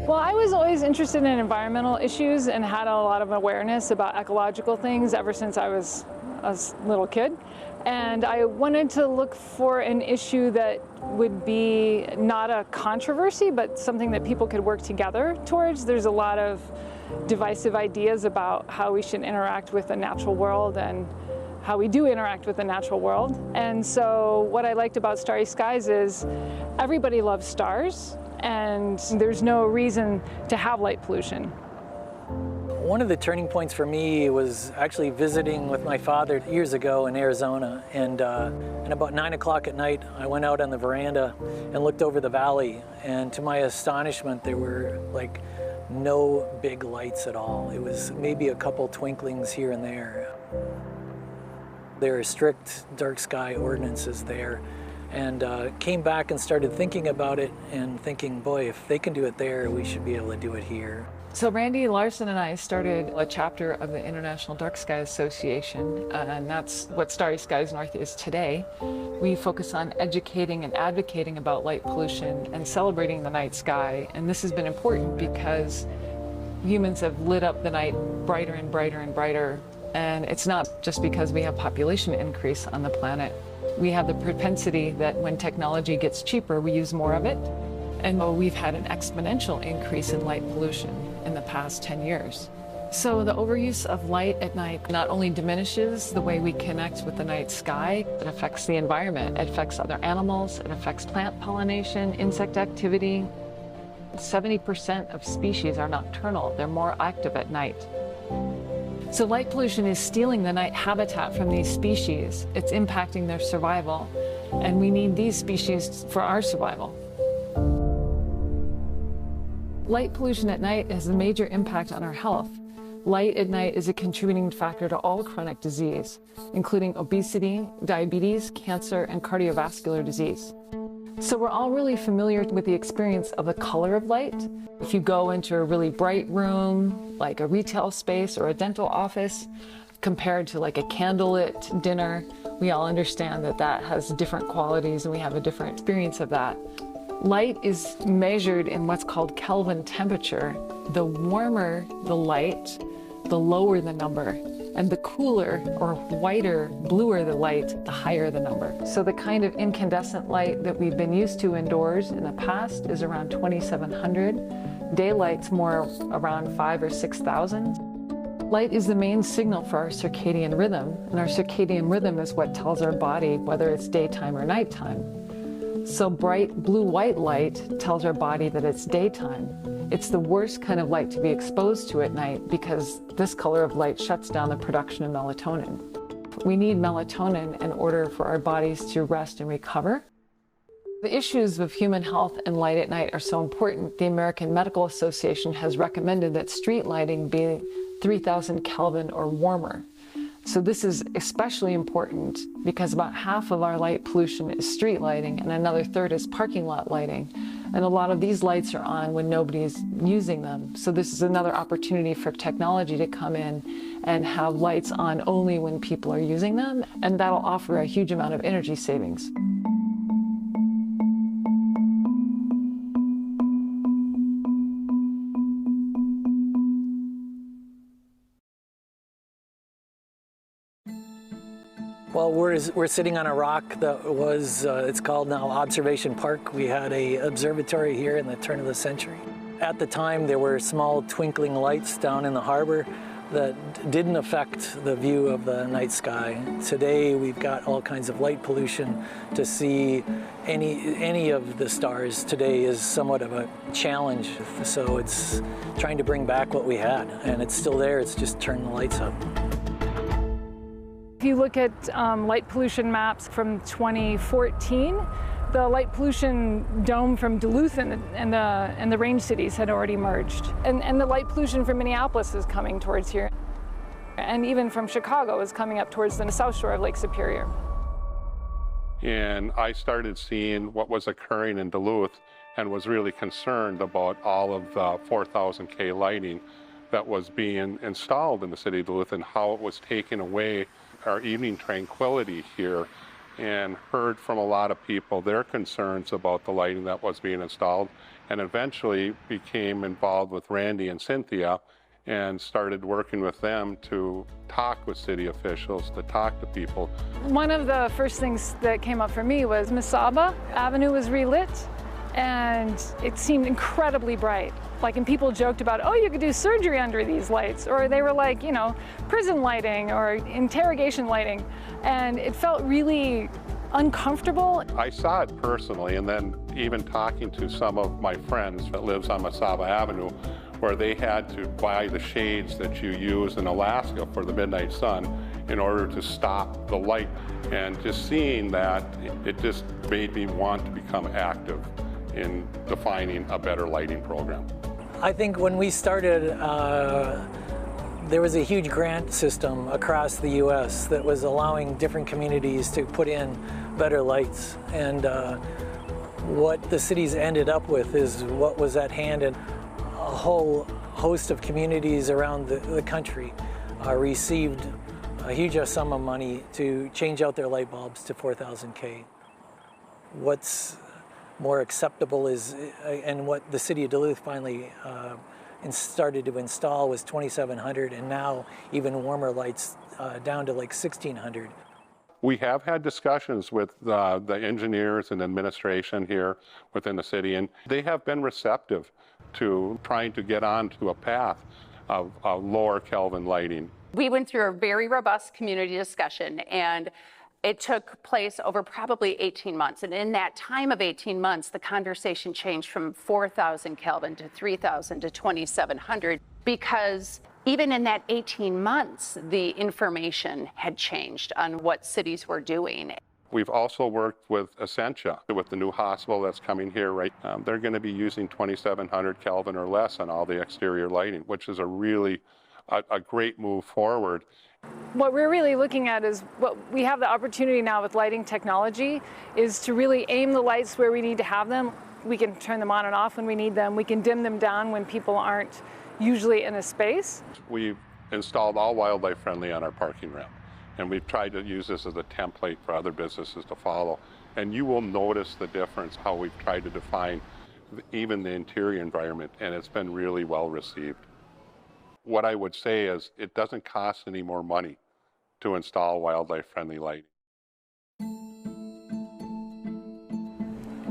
Well, I was always interested in environmental issues and had a lot of awareness about ecological things ever since I was a little kid. And I wanted to look for an issue that would be not a controversy, but something that people could work together towards. There's a lot of divisive ideas about how we should interact with the natural world and how we do interact with the natural world. And so what I liked about Starry Skies is everybody loves stars, and there's no reason to have light pollution. One of the turning points for me was actually visiting with my father years ago in Arizona, and about 9 o'clock at night I went out on the veranda and looked over the valley, and to my astonishment there were like no big lights at all. It was maybe a couple twinklings here and there. There are strict dark sky ordinances there, and came back and started thinking about it and thinking, boy, if they can do it there, we should be able to do it here. So Randy Larson and I started a chapter of the International Dark Sky Association, and that's what Starry Skies North is today. We focus on educating and advocating about light pollution and celebrating the night sky, and this has been important because humans have lit up the night brighter and brighter and brighter, and it's not just because we have population increase on the planet. We have the propensity that when technology gets cheaper, we use more of it, and we've had an exponential increase in light pollution in the past 10 years. So the overuse of light at night not only diminishes the way we connect with the night sky, it affects the environment, it affects other animals, it affects plant pollination, insect activity. 70% of species are nocturnal, they're more active at night. So light pollution is stealing the night habitat from these species. It's impacting their survival, and we need these species for our survival. Light pollution at night has a major impact on our health. Light at night is a contributing factor to all chronic disease, including obesity, diabetes, cancer, and cardiovascular disease. So we're all really familiar with the experience of the color of light. If you go into a really bright room, like a retail space or a dental office, compared to like a candlelit dinner, we all understand that that has different qualities and we have a different experience of that. Light is measured in what's called Kelvin temperature. The warmer the light, the lower the number. And the cooler or whiter, bluer the light, the higher the number. So the kind of incandescent light that we've been used to indoors in the past is around 2,700. Daylight's more around 5,000 or 6,000. Light is the main signal for our circadian rhythm, and our circadian rhythm is what tells our body whether it's daytime or nighttime. So bright blue-white light tells our body that it's daytime. It's the worst kind of light to be exposed to at night because this color of light shuts down the production of melatonin. We need melatonin in order for our bodies to rest and recover. The issues of human health and light at night are so important. The American Medical Association has recommended that street lighting be 3,000 Kelvin or warmer. So this is especially important because about half of our light pollution is street lighting and another third is parking lot lighting. And a lot of these lights are on when nobody's using them. So this is another opportunity for technology to come in and have lights on only when people are using them, and that'll offer a huge amount of energy savings. Well, we're sitting on a rock that was, it's called now Observation Park. We had a observatory here in the turn of the century. At the time, there were small twinkling lights down in the harbor that didn't affect the view of the night sky. Today, we've got all kinds of light pollution. To see any of the stars today is somewhat of a challenge. So it's trying to bring back what we had, and it's still there. It's just turning the lights up. If you look at light pollution maps from 2014, the light pollution dome from Duluth and the range cities had already merged. And the light pollution from Minneapolis is coming towards here. And even from Chicago is coming up towards the south shore of Lake Superior. And I started seeing what was occurring in Duluth and was really concerned about all of the 4,000 K lighting that was being installed in the city of Duluth and how it was taking away our evening tranquility here and heard from a lot of people their concerns about the lighting that was being installed, and eventually became involved with Randy and Cynthia and started working with them to talk with city officials, to talk to people. One of the first things that came up for me was Mesaba Avenue was relit, and it seemed incredibly bright. Like, and people joked about, oh, you could do surgery under these lights, or they were like, you know, prison lighting or interrogation lighting, and it felt really uncomfortable. I saw it personally, and then even talking to some of my friends that lives on Mesaba Avenue, where they had to buy the shades that you use in Alaska for the midnight sun in order to stop the light. And just seeing that, it just made me want to become active in defining a better lighting program. I think when we started, there was a huge grant system across the U.S. that was allowing different communities to put in better lights. And what the cities ended up with is what was at hand, and a whole host of communities around the country received a huge sum of money to change out their light bulbs to 4,000K. What's more acceptable is, and what the city of Duluth finally started to install was 2,700, and now even warmer lights down to like 1,600. We have had discussions with the engineers and administration here within the city, and they have been receptive to trying to get onto a path of lower Kelvin lighting. We went through a very robust community discussion, and it took place over probably 18 months. And in that time of 18 months, the conversation changed from 4,000 Kelvin to 3,000 to 2,700, because even in that 18 months, the information had changed on what cities were doing. We've also worked with Essentia, with the new hospital that's coming here, right? They're going to be using 2,700 Kelvin or less on all the exterior lighting, which is a really a great move forward. What we're really looking at is what we have the opportunity now with lighting technology is to really aim the lights where we need to have them. We can turn them on and off when we need them. We can dim them down when people aren't usually in a space. We've installed all wildlife friendly on our parking ramp, and we've tried to use this as a template for other businesses to follow. And you will notice the difference how we've tried to define even the interior environment, and it's been really well received. What I would say is it doesn't cost any more money to install wildlife friendly lighting.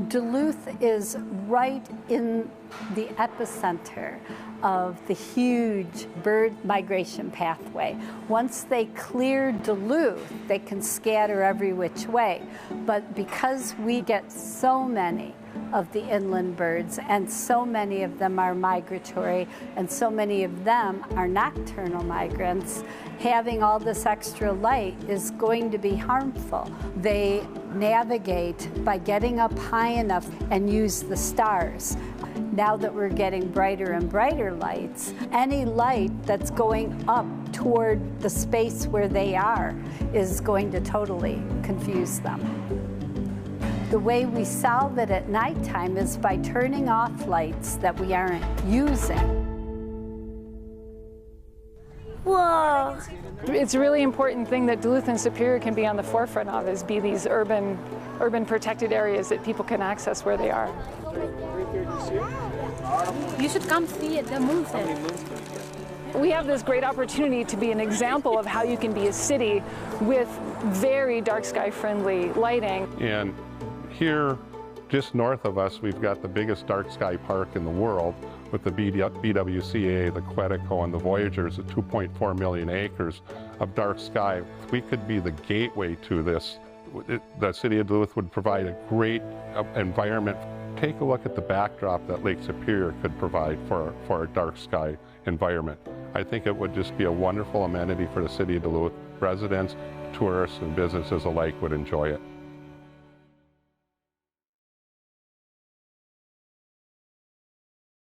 Duluth is right in the epicenter of the huge bird migration pathway. Once they clear Duluth, they can scatter every which way. But because we get so many of the inland birds, and so many of them are migratory, and so many of them are nocturnal migrants, having all this extra light is going to be harmful. They navigate by getting up high enough and use the stars. Now that we're getting brighter and brighter lights, any light that's going up toward the space where they are is going to totally confuse them. The way we solve it at nighttime is by turning off lights that we aren't using. Whoa! It's a really important thing that Duluth and Superior can be on the forefront of, is be these urban protected areas that people can access where they are. You should come see it, the moonset. We have this great opportunity to be an example of how you can be a city with very dark sky friendly lighting. And here, just north of us, we've got the biggest dark sky park in the world with the BWCA, the Quetico, and the Voyagers at 2.4 million acres of dark sky. We could be the gateway to this. The city of Duluth would provide a great environment. Take a look at the backdrop that Lake Superior could provide for a dark sky environment. I think it would just be a wonderful amenity for the city of Duluth. Residents, tourists, and businesses alike would enjoy it.